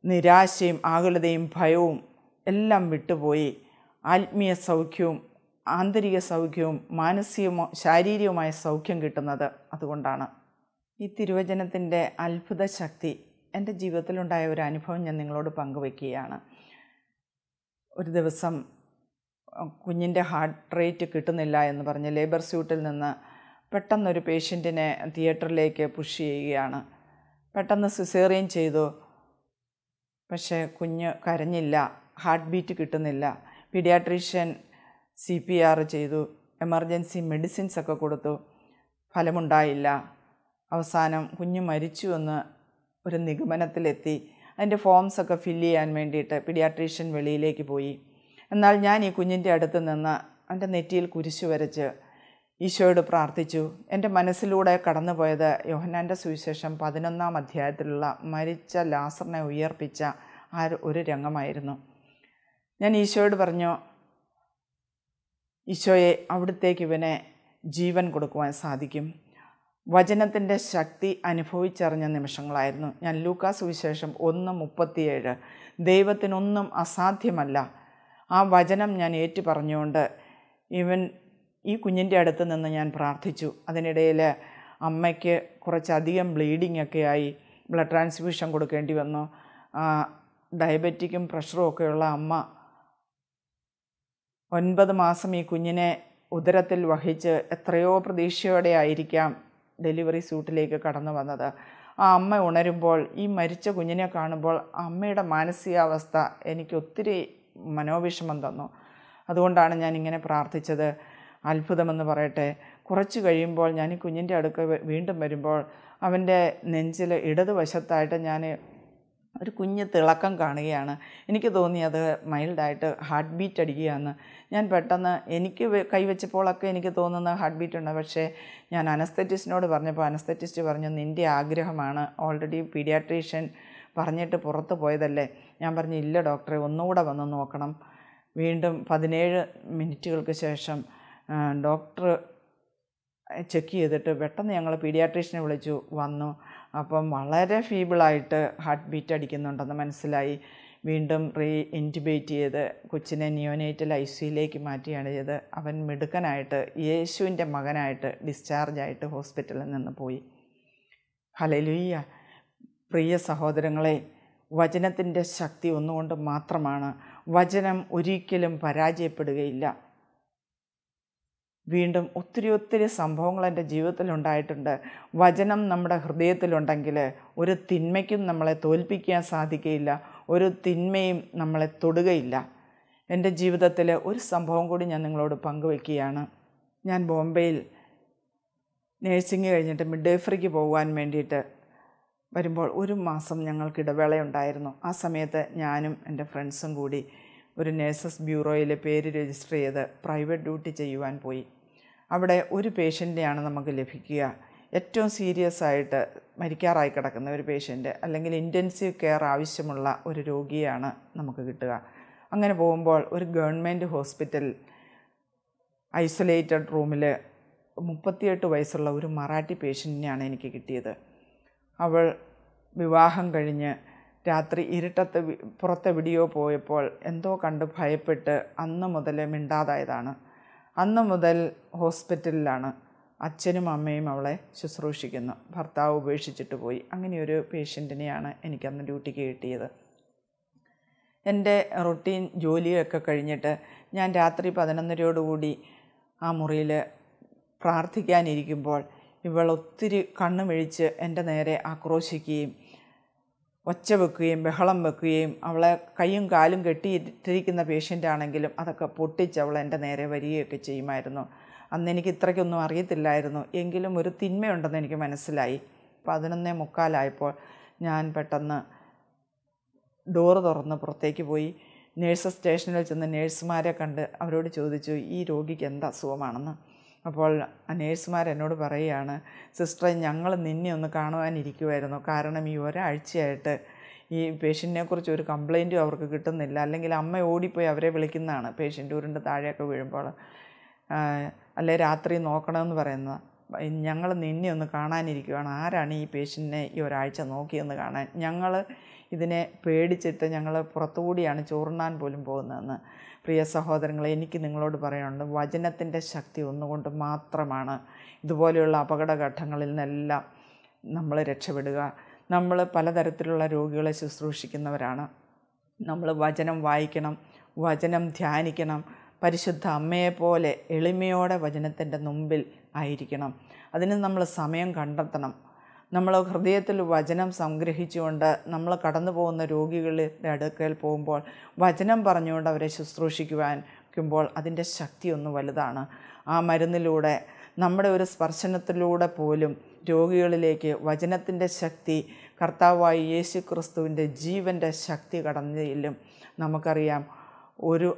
നിരാശയും ആകുലതയും ഭയവും എല്ലാം വിട്ടുപോയി ആത്മീയ സൗഖ്യവും ആന്തരിക സൗഖ്യവും മാനസികമോ ശാരീരികമായ സൗഖ്യം കിട്ടുന്നത് അതുകൊണ്ടാണ്. ഈ തിരുവചനത്തിൻ്റെ അത്ഭുത ശക്തി എൻ്റെ ജീവിതത്തിലുണ്ടായ ഒരു അനുഭവം ഞാൻ നിങ്ങളോട് പങ്കുവയ്ക്കുകയാണ്. ഒരു ദിവസം കുഞ്ഞിൻ്റെ ഹാർട്ട് റേറ്റ് കിട്ടുന്നില്ല എന്ന് പറഞ്ഞ് ലേബർ സ്യൂട്ടിൽ നിന്ന് പെട്ടെന്നൊരു പേഷ്യൻറ്റിനെ തിയേറ്ററിലേക്ക് പുഷ് ചെയ്യുകയാണ്. പെട്ടെന്ന് സിസേറിയൻ ചെയ്തു. പക്ഷേ കുഞ്ഞ് കരഞ്ഞില്ല, ഹാർട്ട് ബീറ്റ് കിട്ടുന്നില്ല. പീഡിയാട്രീഷ്യൻ CPR ചെയ്തു, എമർജൻസി മെഡിസിൻസൊക്കെ കൊടുത്തു. ഫലമുണ്ടായില്ല. അവസാനം കുഞ്ഞ് മരിച്ചു എന്ന് ഒരു നിഗമനത്തിലെത്തി. അതിൻ്റെ ഫോംസൊക്കെ ഫില്ല് ചെയ്യാൻ വേണ്ടിയിട്ട് പീഡിയാട്രീഷ്യൻ വെളിയിലേക്ക് പോയി. എന്നാൽ ഞാൻ ഈ കുഞ്ഞിൻ്റെ അടുത്ത് നിന്ന് എൻ്റെ നെറ്റിയിൽ കുരിശു വരച്ച് ഈശോയോട് പ്രാർത്ഥിച്ചു. എൻ്റെ മനസ്സിലൂടെ കടന്നുപോയത് യോഹന്നാൻ്റെ സുവിശേഷം 11-ാം അധ്യായത്തിലുള്ള മരിച്ച ലാസറിനെ ഉയർപ്പിച്ച ആ ഒരു രംഗമായിരുന്നു. ഞാൻ ഈശോയോട് പറഞ്ഞു, ഈശോയെ, അവിടുത്തേക്ക് ഇവനെ ജീവൻ കൊടുക്കുവാൻ സാധിക്കും. വചനത്തിൻ്റെ ശക്തി അനുഭവിച്ചറിഞ്ഞ നിമിഷങ്ങളായിരുന്നു. ഞാൻ ലൂക്കാ സുവിശേഷം 1:37 ദൈവത്തിനൊന്നും അസാധ്യമല്ല, ആ വചനം ഞാൻ ഏറ്റു പറഞ്ഞുകൊണ്ട് ഈ കുഞ്ഞിൻ്റെ അടുത്ത് നിന്ന് ഞാൻ പ്രാർത്ഥിച്ചു. അതിനിടയിൽ അമ്മയ്ക്ക് കുറച്ചധികം ബ്ലീഡിംഗ് ഒക്കെ ആയി, ബ്ലഡ് ട്രാൻസ്ഫ്യൂഷൻ കൊടുക്കേണ്ടി വന്നു. ഡയബറ്റിക്കും പ്രഷറും ഒക്കെയുള്ള അമ്മ 9 മാസം ഈ കുഞ്ഞിനെ ഉദരത്തിൽ വഹിച്ച് എത്രയോ പ്രതീക്ഷയോടെ ആയിരിക്കാം ഡെലിവറി സ്യൂട്ടിലേക്ക് കടന്നു വന്നത്. ആ അമ്മ ഉണരുമ്പോൾ ഈ മരിച്ച കുഞ്ഞിനെ കാണുമ്പോൾ അമ്മയുടെ മാനസികാവസ്ഥ എനിക്ക് ഒത്തിരി മനോവിഷമം തന്നു. അതുകൊണ്ടാണ് ഞാൻ ഇങ്ങനെ പ്രാർത്ഥിച്ചത്. അത്ഭുതമെന്ന് പറയട്ടെ, കുറച്ച് കഴിയുമ്പോൾ ഞാൻ ഈ കുഞ്ഞിൻ്റെ അടുക്ക വീണ്ടും വരുമ്പോൾ അവൻ്റെ നെഞ്ചിൽ ഇടതുവശത്തായിട്ട് ഞാൻ ഒരു കുഞ്ഞ് തിളക്കം കാണുകയാണ്. എനിക്ക് തോന്നിയത് മൈൽഡായിട്ട് ഹാർട്ട് ബീറ്റ് അടിക്കുകയാണ്. ഞാൻ പെട്ടെന്ന് എനിക്ക് കൈവച്ചപ്പോഴൊക്കെ എനിക്ക് തോന്നുന്ന ഹാർട്ട് ബീറ്റ് ഉണ്ട്. പക്ഷേ ഞാൻ അനസ്തെറ്റിസ്റ്റിനോട് പറഞ്ഞപ്പോൾ അനസ്തെറ്റിസ്റ്റ് പറഞ്ഞു, നിൻ്റെ ആഗ്രഹമാണ്, ഓൾറെഡി പീഡിയാട്രീഷ്യൻ പറഞ്ഞിട്ട് പുറത്ത് പോയതല്ലേ. ഞാൻ പറഞ്ഞു, ഇല്ല ഡോക്ടറെ, ഒന്നുകൂടെ വന്ന് നോക്കണം. വീണ്ടും 17 മിനിറ്റുകൾക്ക് ശേഷം ഡോക്ടർ ചെക്ക് ചെയ്തിട്ട് പെട്ടെന്ന് ഞങ്ങൾ പീഡിയാട്രീഷ്യനെ വിളിച്ചു. വന്നു. അപ്പം വളരെ ഫീബിളായിട്ട് ഹാർട്ട് ബീറ്റ് അടിക്കുന്നുണ്ടെന്ന് മനസ്സിലായി. വീണ്ടും ഇൻറ്റുബേറ്റ് ചെയ്ത് കൊച്ചിനെ നിയോനേറ്റൽ ICUയിലേക്ക് മാറ്റിയാണ് ചെയ്ത്. അവൻ മിടുക്കനായിട്ട് യേശുവിൻ്റെ മകനായിട്ട് ഡിസ്ചാർജായിട്ട് ഹോസ്പിറ്റലിൽ നിന്ന് പോയി. ഹല്ലേലൂയ. പ്രിയ സഹോദരങ്ങളെ, വചനത്തിൻ്റെ ശക്തി ഒന്നുകൊണ്ട് മാത്രമാണ്. വചനം ഒരിക്കലും പരാജയപ്പെടുകയില്ല. വീണ്ടും ഒത്തിരി സംഭവങ്ങൾ എൻ്റെ ജീവിതത്തിലുണ്ടായിട്ടുണ്ട്. വചനം നമ്മുടെ ഹൃദയത്തിലുണ്ടെങ്കിൽ ഒരു തിന്മയ്ക്കും നമ്മളെ തോൽപ്പിക്കാൻ സാധിക്കുകയില്ല, ഒരു തിന്മയും നമ്മളെ തൊടുകയില്ല. എൻ്റെ ജീവിതത്തിൽ ഒരു സംഭവം കൂടി ഞാൻ നിങ്ങളോട് പങ്കുവയ്ക്കുകയാണ്. ഞാൻ ബോംബെയിൽ നേഴ്സിംഗ് കഴിഞ്ഞിട്ട് മിഡ്വൈഫറിക്ക് പോകുവാൻ വേണ്ടിയിട്ട് വരുമ്പോൾ 1 മാസം ഞങ്ങൾക്ക് ഇടവേളയുണ്ടായിരുന്നു. ആ സമയത്ത് ഞാനും എൻ്റെ ഫ്രണ്ട്സും കൂടി ഒരു നേഴ്സസ് ബ്യൂറോയിൽ പേര് രജിസ്റ്റർ ചെയ്ത് പ്രൈവറ്റ് ഡ്യൂട്ടി ചെയ്യുവാൻ പോയി. അവിടെ ഒരു പേഷ്യൻ്റെയാണ് നമുക്ക് ലഭിക്കുക. ഏറ്റവും സീരിയസ് ആയിട്ട് മരിക്കാറായി കിടക്കുന്ന ഒരു പേഷ്യൻ്റ്, അല്ലെങ്കിൽ ഇൻറ്റൻസീവ് കെയർ ആവശ്യമുള്ള ഒരു രോഗിയാണ് നമുക്ക് കിട്ടുക. അങ്ങനെ പോകുമ്പോൾ ഒരു ഗവൺമെൻറ് ഹോസ്പിറ്റൽ ഐസൊലേറ്റഡ് റൂമിൽ 38 വയസ്സുള്ള ഒരു മറാഠി പേഷ്യൻറ്റിനെയാണ് എനിക്ക് കിട്ടിയത്. അവൾ വിവാഹം കഴിഞ്ഞ് രാത്രി ഇരുട്ടത്ത് പുറത്തെവിടെയോ പോയപ്പോൾ എന്തോ കണ്ട് ഭയപ്പെട്ട് അന്ന് മുതൽ മിണ്ടാതായതാണ്. അന്ന് മുതൽ ഹോസ്പിറ്റലിലാണ്. അച്ഛനും അമ്മയും അവളെ ശുശ്രൂഷിക്കുന്നു. ഭർത്താവ് ഉപേക്ഷിച്ചിട്ട് പോയി. അങ്ങനെയൊരു പേഷ്യൻറ്റിനെയാണ് എനിക്കന്ന് ഡ്യൂട്ടിക്ക് കിട്ടിയത്. എൻ്റെ റൊട്ടീൻ ജോലിയൊക്കെ കഴിഞ്ഞിട്ട് ഞാൻ രാത്രി 11:30 ആ മുറിയിൽ പ്രാർത്ഥിക്കാനിരിക്കുമ്പോൾ ഇവൾ ഒത്തിരി കണ്ണുമിഴിച്ച് എൻ്റെ നേരെ ആക്രോശിക്കുകയും ഒച്ച വെക്കുകയും ബഹളം വെക്കുകയും അവളെ കൈയും കാലും കെട്ടിയിട്ടിരിക്കുന്ന പേഷ്യൻ്റാണെങ്കിലും അതൊക്കെ പൊട്ടിച്ച് അവൾ എൻ്റെ നേരെ വരികയൊക്കെ ചെയ്യുമായിരുന്നു. അന്ന് എനിക്ക് ഇത്രയ്ക്കൊന്നും അറിയത്തില്ലായിരുന്നു. എങ്കിലും ഒരു തിന്മയുണ്ടെന്ന് എനിക്ക് മനസ്സിലായി. 11:45 ഞാൻ പെട്ടെന്ന് ഡോറ് തുറന്ന് പുറത്തേക്ക് പോയി നേഴ്സസ് സ്റ്റേഷനിൽ ചെന്ന് നേഴ്സുമാരെ കണ്ട് അവരോട് ചോദിച്ചു, ഈ രോഗിക്ക് എന്ത് അസുഖമാണെന്ന്. അപ്പോൾ ആ നേഴ്സുമാർ എന്നോട് പറയുകയാണ്, സിസ്റ്ററെ, ഞങ്ങൾ നിന്നെ ഒന്ന് കാണുവാനിരിക്കുമായിരുന്നു. കാരണം ഈ ഒരാഴ്ചയായിട്ട് ഈ പേഷ്യൻറ്റിനെക്കുറിച്ച് ഒരു കംപ്ലൈൻറ്റും അവർക്ക് കിട്ടുന്നില്ല. അല്ലെങ്കിൽ അമ്മ ഓടിപ്പോയി അവരെ വിളിക്കുന്നതാണ് പേഷ്യൻ്റ് ഉരുണ്ട് താഴെയൊക്കെ വീഴുമ്പോൾ. അല്ലെ രാത്രി നോക്കണമെന്ന് പറയുന്നത്. ഞങ്ങൾ നിന്നെ ഒന്ന് കാണാനിരിക്കുകയാണ്. ആരാണ് ഈ പേഷ്യൻറ്റിനെ ഈ ഒരാഴ്ച നോക്കിയെന്ന് കാണാൻ. ഞങ്ങൾ ഇതിനെ പേടിച്ചിട്ട് ഞങ്ങൾ പുറത്തുകൂടിയാണ് ചോറുണ്ണാൻ പോലും പോകുന്നതെന്ന്. പ്രിയ സഹോദരങ്ങളെ, എനിക്ക് നിങ്ങളോട് പറയാനുണ്ട്, വചനത്തിൻ്റെ ശക്തി ഒന്നുകൊണ്ട് മാത്രമാണ് ഇതുപോലെയുള്ള അപകടഘട്ടങ്ങളിൽ നിന്നെല്ലാം നമ്മൾ രക്ഷപ്പെടുക. നമ്മൾ പലതരത്തിലുള്ള രോഗികളെ ശുശ്രൂഷിക്കുന്നവരാണ്. നമ്മൾ വചനം വായിക്കണം, വചനം ധ്യാനിക്കണം. പരിശുദ്ധ അമ്മയെപ്പോലെ എളിമയോടെ വചനത്തിൻ്റെ മുമ്പിൽ ആയിരിക്കണം. അതിന് നമ്മൾ സമയം കണ്ടെത്തണം. നമ്മൾ ഹൃദയത്തിൽ വചനം സംഗ്രഹിച്ചുകൊണ്ട് നമ്മൾ കടന്നു പോകുന്ന രോഗികളുടെ അടുക്കൽ പോകുമ്പോൾ വചനം പറഞ്ഞുകൊണ്ട് അവരെ ശുശ്രൂഷിക്കുമ്പോൾ അതിൻ്റെ ശക്തി ഒന്ന് വലുതാണ്. ആ മരുന്നിലൂടെ നമ്മുടെ ഒരു സ്പർശനത്തിലൂടെ പോലും രോഗികളിലേക്ക് വചനത്തിൻ്റെ ശക്തി, കർത്താവായ യേശു ക്രിസ്തുവിൻ്റെ ജീവൻ്റെ ശക്തി കടന്നു ചെല്ലും. നമുക്കറിയാം, ഒരു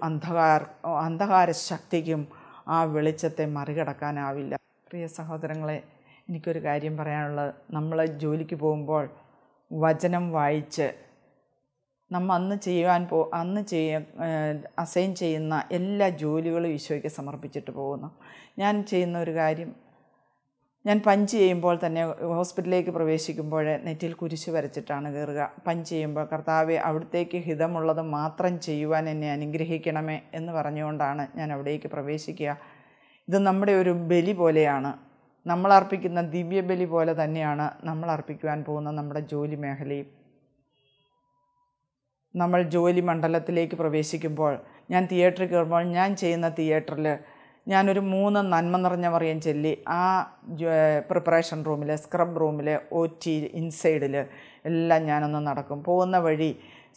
അന്ധകാര ശക്തിക്കും ആ വെളിച്ചത്തെ മറികടക്കാനാവില്ല. പ്രിയ സഹോദരങ്ങളെ, എനിക്കൊരു കാര്യം പറയാനുള്ളത്, നമ്മൾ ജോലിക്ക് പോകുമ്പോൾ വചനം വായിച്ച് നമ്മൾ അസൈൻ ചെയ്യുന്ന എല്ലാ ജോലികളും ഈശോയ്ക്ക് സമർപ്പിച്ചിട്ട് പോകുന്നു. ഞാൻ ചെയ്യുന്ന ഒരു കാര്യം, ഞാൻ പഞ്ച് ചെയ്യുമ്പോൾ തന്നെ ഹോസ്പിറ്റലിലേക്ക് പ്രവേശിക്കുമ്പോൾ നെറ്റിയിൽ കുരിശ് വരച്ചിട്ടാണ് കയറുക. പഞ്ച് ചെയ്യുമ്പോൾ, കർത്താവെ, അവിടത്തേക്ക് ഹിതമുള്ളത് മാത്രം ചെയ്യുവാൻ എന്നെ അനുഗ്രഹിക്കണമേ എന്ന് പറഞ്ഞുകൊണ്ടാണ് ഞാൻ അവിടേക്ക് പ്രവേശിക്കുക. ഇത് നമ്മുടെ ഒരു ബലി പോലെയാണ്. നമ്മൾ അർപ്പിക്കുന്ന ദിവ്യബലി പോലെ തന്നെയാണ് നമ്മൾ അർപ്പിക്കുവാൻ പോകുന്ന നമ്മുടെ ജോലി മേഖലയും. നമ്മൾ ജോലി മണ്ഡലത്തിലേക്ക് പ്രവേശിക്കുമ്പോൾ, ഞാൻ തിയേറ്ററിൽ കയറുമ്പോൾ, ഞാൻ ചെയ്യുന്ന തിയേറ്ററിൽ ഞാനൊരു 3 നന്മ നിറഞ്ഞ മറിയം ചൊല്ലി ആ പ്രിപ്പറേഷൻ റൂമിൽ, സ്ക്രബ് റൂമിൽ, OT ഇൻസൈഡിൽ എല്ലാം ഞാനൊന്ന് നടക്കും. പോകുന്ന വഴി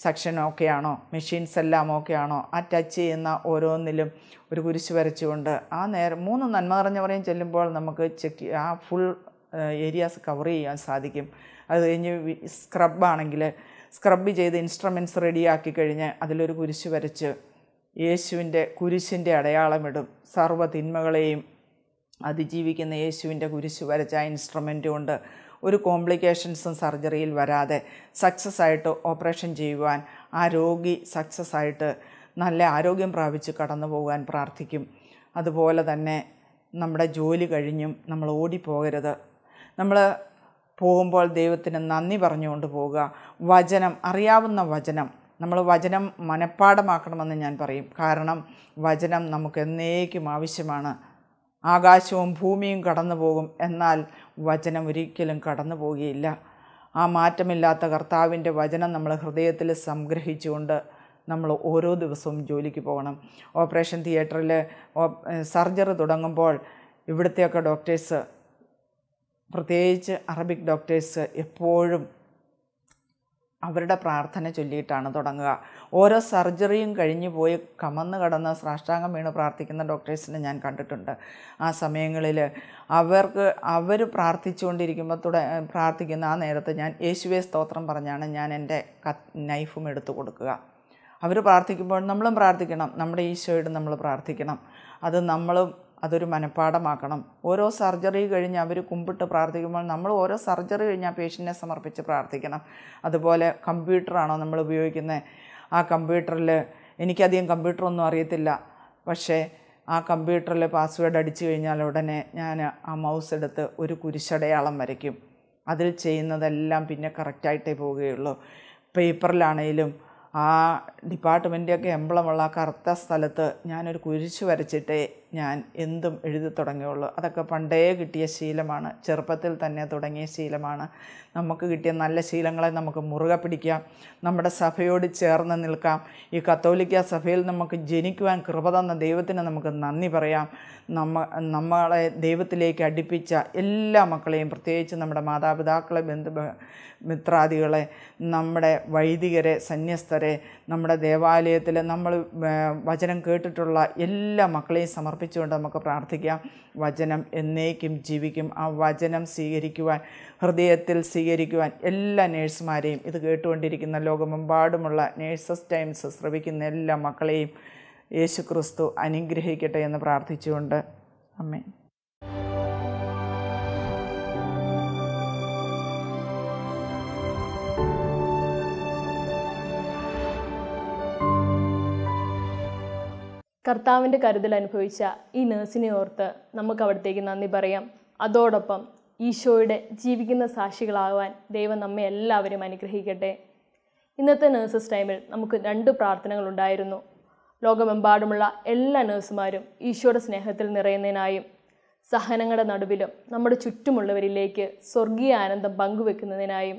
സെക്ഷൻ ഓക്കെ ആണോ, മെഷീൻസ് എല്ലാം ഓക്കെ ആണോ, ആ ടച്ച് ചെയ്യുന്ന ഓരോന്നിലും ഒരു കുരിശ് വരച്ചുകൊണ്ട് ആ നേരം 3 നന്മ നിറഞ്ഞ മറിയം ചെല്ലുമ്പോൾ നമുക്ക് ആ ഫുൾ ഏരിയാസ് കവർ ചെയ്യാൻ സാധിക്കും. അത് കഴിഞ്ഞ് സ്ക്രബാണെങ്കിൽ സ്ക്രബ് ചെയ്ത് ഇൻസ്ട്രുമെൻറ്റ്സ് റെഡിയാക്കി കഴിഞ്ഞ് അതിലൊരു കുരിശ് വരച്ച് യേശുവിൻ്റെ കുരിശിൻ്റെ അടയാളമിടും. സർവ്വ തിന്മകളെയും അതിജീവിക്കുന്ന യേശുവിൻ്റെ കുരിശ് വരച്ച ആ ഇൻസ്ട്രുമെൻ്റ് കൊണ്ട് ഒരു കോംപ്ലിക്കേഷൻസും സർജറിയിൽ വരാതെ സക്സസ് ആയിട്ട് ഓപ്പറേഷൻ ചെയ്യുവാൻ, ആ രോഗി സക്സസ് ആയിട്ട് നല്ല ആരോഗ്യം പ്രാപിച്ച് കടന്നു പോകാൻ പ്രാർത്ഥിക്കും. അതുപോലെ തന്നെ നമ്മുടെ ജോലി കഴിഞ്ഞും നമ്മൾ ഓടിപ്പോകരുത്. നമ്മൾ പോകുമ്പോൾ ദൈവത്തിന് നന്ദി പറഞ്ഞുകൊണ്ട് പോവുക. വചനം, അറിയാവുന്ന വചനം, നമ്മൾ വചനം മനഃപ്പാഠമാക്കണമെന്ന് ഞാൻ പറയും. കാരണം വചനം നമുക്ക് എന്നേക്കും ആവശ്യമാണ്. ആകാശവും ഭൂമിയും കടന്നു പോകും, എന്നാൽ വചനം ഒരിക്കലും കടന്നു പോവുകയില്ല. ആ മാറ്റമില്ലാത്ത കർത്താവിൻ്റെ വചനം നമ്മൾ ഹൃദയത്തിൽ സംഗ്രഹിച്ചുകൊണ്ട് നമ്മൾ ഓരോ ദിവസവും ജോലിക്ക് പോകണം. ഓപ്പറേഷൻ തിയേറ്ററിൽ സർജറി തുടങ്ങുമ്പോൾ ഇവിടുത്തെയൊക്കെ ഡോക്ടേഴ്സ്, പ്രത്യേകിച്ച് അറബിക് ഡോക്ടേഴ്സ്, എപ്പോഴും അവരുടെ പ്രാർത്ഥന ചൊല്ലിയിട്ടാണ് തുടങ്ങുക. ഓരോ സർജറിയും കഴിഞ്ഞു പോയി കമന്ന് കടന്ന് സാഷ്ടാംഗം വീണ് പ്രാർത്ഥിക്കുന്ന ഡോക്ടേഴ്സിനെ ഞാൻ കണ്ടിട്ടുണ്ട്. ആ സമയങ്ങളിൽ അവർ പ്രാർത്ഥിച്ചുകൊണ്ടിരിക്കുമ്പോൾ പ്രാർത്ഥിക്കുന്ന ആ നേരത്ത് ഞാൻ യേശുവേ സ്തോത്രം പറഞ്ഞാണ് ഞാൻ എൻ്റെ നൈഫും എടുത്തു കൊടുക്കുക. അവർ പ്രാർത്ഥിക്കുമ്പോൾ നമ്മളും പ്രാർത്ഥിക്കണം, നമ്മുടെ ഈശോയോട് നമ്മൾ പ്രാർത്ഥിക്കണം. അതൊരു മനഃപ്പാഠമാക്കണം. ഓരോ സർജറി കഴിഞ്ഞ് അവർ കുമ്പിട്ട് പ്രാർത്ഥിക്കുമ്പോൾ നമ്മൾ ഓരോ സർജറി കഴിഞ്ഞ് ആ പേഷ്യൻറ്റിനെ സമർപ്പിച്ച് പ്രാർത്ഥിക്കണം. അതുപോലെ കമ്പ്യൂട്ടറാണോ നമ്മൾ ഉപയോഗിക്കുന്നത്, ആ കമ്പ്യൂട്ടറിൽ, എനിക്കധികം കമ്പ്യൂട്ടറൊന്നും അറിയത്തില്ല, പക്ഷേ ആ കമ്പ്യൂട്ടറിൽ പാസ്വേഡ് അടിച്ചു കഴിഞ്ഞാൽ ഉടനെ ഞാൻ ആ മൗസ് എടുത്ത് ഒരു കുരിശടയാളം വരയ്ക്കും. അതിൽ ചെയ്യുന്നതെല്ലാം പിന്നെ കറക്റ്റായിട്ടേ പോവുകയുള്ളൂ. പേപ്പറിലാണെങ്കിലും ആ ഡിപ്പാർട്ട്മെൻറ്റൊക്കെ എംബ്ലമുള്ള കറുത്ത സ്ഥലത്ത് ഞാനൊരു കുരിശ് വരച്ചിട്ടേ ഞാൻ എന്തും എഴുതി തുടങ്ങിയുള്ളൂ. അതൊക്കെ പണ്ടേ കിട്ടിയ ശീലമാണ്, ചെറുപ്പത്തിൽ തന്നെ തുടങ്ങിയ ശീലമാണ്. നമുക്ക് കിട്ടിയ നല്ല ശീലങ്ങളെ നമുക്ക് മുറുകെ പിടിക്കാം, നമ്മുടെ സഭയോട് ചേർന്ന് നിൽക്കാം. ഈ കത്തോലിക്ക സഭയിൽ നമുക്ക് ജനിക്കുവാൻ കൃപ തന്ന ദൈവത്തിന് നമുക്ക് നന്ദി പറയാം. നമ്മളെ ദൈവത്തിലേക്ക് അടുപ്പിച്ച എല്ലാ മക്കളെയും, പ്രത്യേകിച്ച് നമ്മുടെ മാതാപിതാക്കളെ, മിത്രാദികളെ, നമ്മുടെ വൈദികരെ, സന്യസ്തരെ, നമ്മുടെ ദേവാലയത്തിൽ നമ്മൾ വചനം കേട്ടിട്ടുള്ള എല്ലാ മക്കളെയും സമർപ്പിച്ചുകൊണ്ട് നമുക്ക് പ്രാർത്ഥിക്കാം. വചനം എന്നേക്കും ജീവിക്കും. ആ വചനം സ്വീകരിക്കുവാൻ, ഹൃദയത്തിൽ സ്വീകരിക്കുവാൻ എല്ലാ നേഴ്സുമാരെയും, ഇത് കേട്ടുകൊണ്ടിരിക്കുന്ന ലോകമെമ്പാടുമുള്ള നേഴ്സസ് ടൈംസ് ശ്രവിക്കുന്ന എല്ലാ മക്കളെയും യേശു ക്രിസ്തു അനുഗ്രഹിക്കട്ടെ എന്ന് പ്രാർത്ഥിച്ചുകൊണ്ട് ആമേൻ. കർത്താവിൻ്റെ കരുതൽ അനുഭവിച്ച ഈ നേഴ്സിനെ ഓർത്ത് നമുക്ക് അവിടത്തേക്ക് നന്ദി പറയാം. അതോടൊപ്പം ഈശോയുടെ ജീവിക്കുന്ന സാക്ഷികളാകാൻ ദൈവം നമ്മെ എല്ലാവരും അനുഗ്രഹിക്കട്ടെ. ഇന്നത്തെ നേഴ്സസ് ടൈമിൽ നമുക്ക് 2 പ്രാർത്ഥനകളുണ്ടായിരുന്നു. ലോകമെമ്പാടുമുള്ള എല്ലാ നേഴ്സുമാരും ഈശോയുടെ സ്നേഹത്തിൽ നിറയുന്നതിനായും സഹനങ്ങളുടെ നടുവിലും നമ്മുടെ ചുറ്റുമുള്ളവരിലേക്ക് സ്വർഗീയ ആനന്ദം പങ്കുവെക്കുന്നതിനായും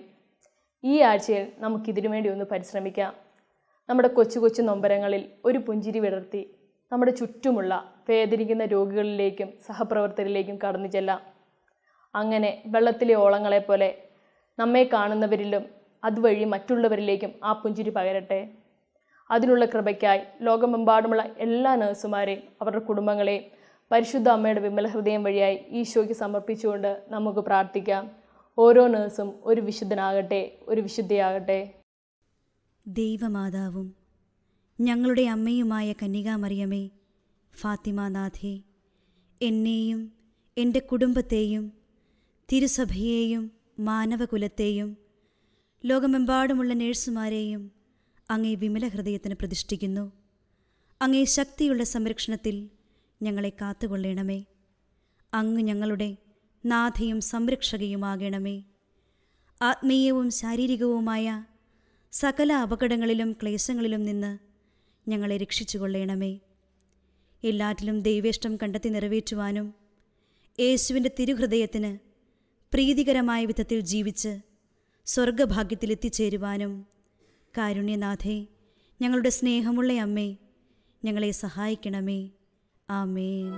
ഈ ആഴ്ചയിൽ നമുക്കിതിനു വേണ്ടി ഒന്ന് പരിശ്രമിക്കാം. നമ്മുടെ കൊച്ചു കൊച്ചു നൊമ്പരങ്ങളിൽ ഒരു പുഞ്ചിരി വിടർത്തി നമ്മുടെ ചുറ്റുമുള്ള വേദനിക്കുന്ന രോഗികളിലേക്കും സഹപ്രവർത്തകരിലേക്കും കടന്നു ചെല്ലാം. അങ്ങനെ വെള്ളത്തിലെ ഓളങ്ങളെപ്പോലെ നമ്മെ കാണുന്നവരിലും അതുവഴി മറ്റുള്ളവരിലേക്കും ആ പുഞ്ചിരി പകരട്ടെ. അതിനുള്ള കൃപയ്ക്കായി ലോകമെമ്പാടുമുള്ള എല്ലാ നേഴ്സുമാരെയും അവരുടെ കുടുംബങ്ങളെയും പരിശുദ്ധ അമ്മയുടെ വിമല ഹൃദയം വഴിയായി ഈശോയ്ക്ക് സമർപ്പിച്ചുകൊണ്ട് നമുക്ക് പ്രാർത്ഥിക്കാം. ഓരോ നേഴ്സും ഒരു വിശുദ്ധനാകട്ടെ, ഒരു വിശുദ്ധയാകട്ടെ. ദൈവമാതാവും ഞങ്ങളുടെ അമ്മയുമായ കന്യകാമറിയമേ, ഫാത്തിമാനാഥേ, എന്നെയും എൻ്റെ കുടുംബത്തെയും തിരുസഭയെയും മാനവകുലത്തെയും ലോകമെമ്പാടുമുള്ള നേഴ്സുമാരെയും അങ്ങേ വിമല ഹൃദയത്തിന് പ്രതിഷ്ഠിക്കുന്നു. അങ്ങേ ശക്തിയുള്ള സംരക്ഷണത്തിൽ ഞങ്ങളെ കാത്തുകൊള്ളണമേ. അങ്ങ് ഞങ്ങളുടെ നാഥയും സംരക്ഷകയുമാകണമേ. ആത്മീയവും ശാരീരികവുമായ സകല അപകടങ്ങളിലും ക്ലേശങ്ങളിലും നിന്ന് ഞങ്ങളെ രക്ഷിച്ചുകൊള്ളണമേ. എല്ലാറ്റിലും ദൈവേഷ്ടം കണ്ടെത്തി നിറവേറ്റുവാനും യേശുവിൻ്റെ തിരുഹൃദയത്തിന് പ്രീതികരമായ വിധത്തിൽ ജീവിച്ച് സ്വർഗഭാഗ്യത്തിലെത്തിച്ചേരുവാനും കാരുണ്യനാഥേ, ഞങ്ങളുടെ സ്നേഹമുള്ള അമ്മേ, ഞങ്ങളെ സഹായിക്കണമേ. ആമേൻ.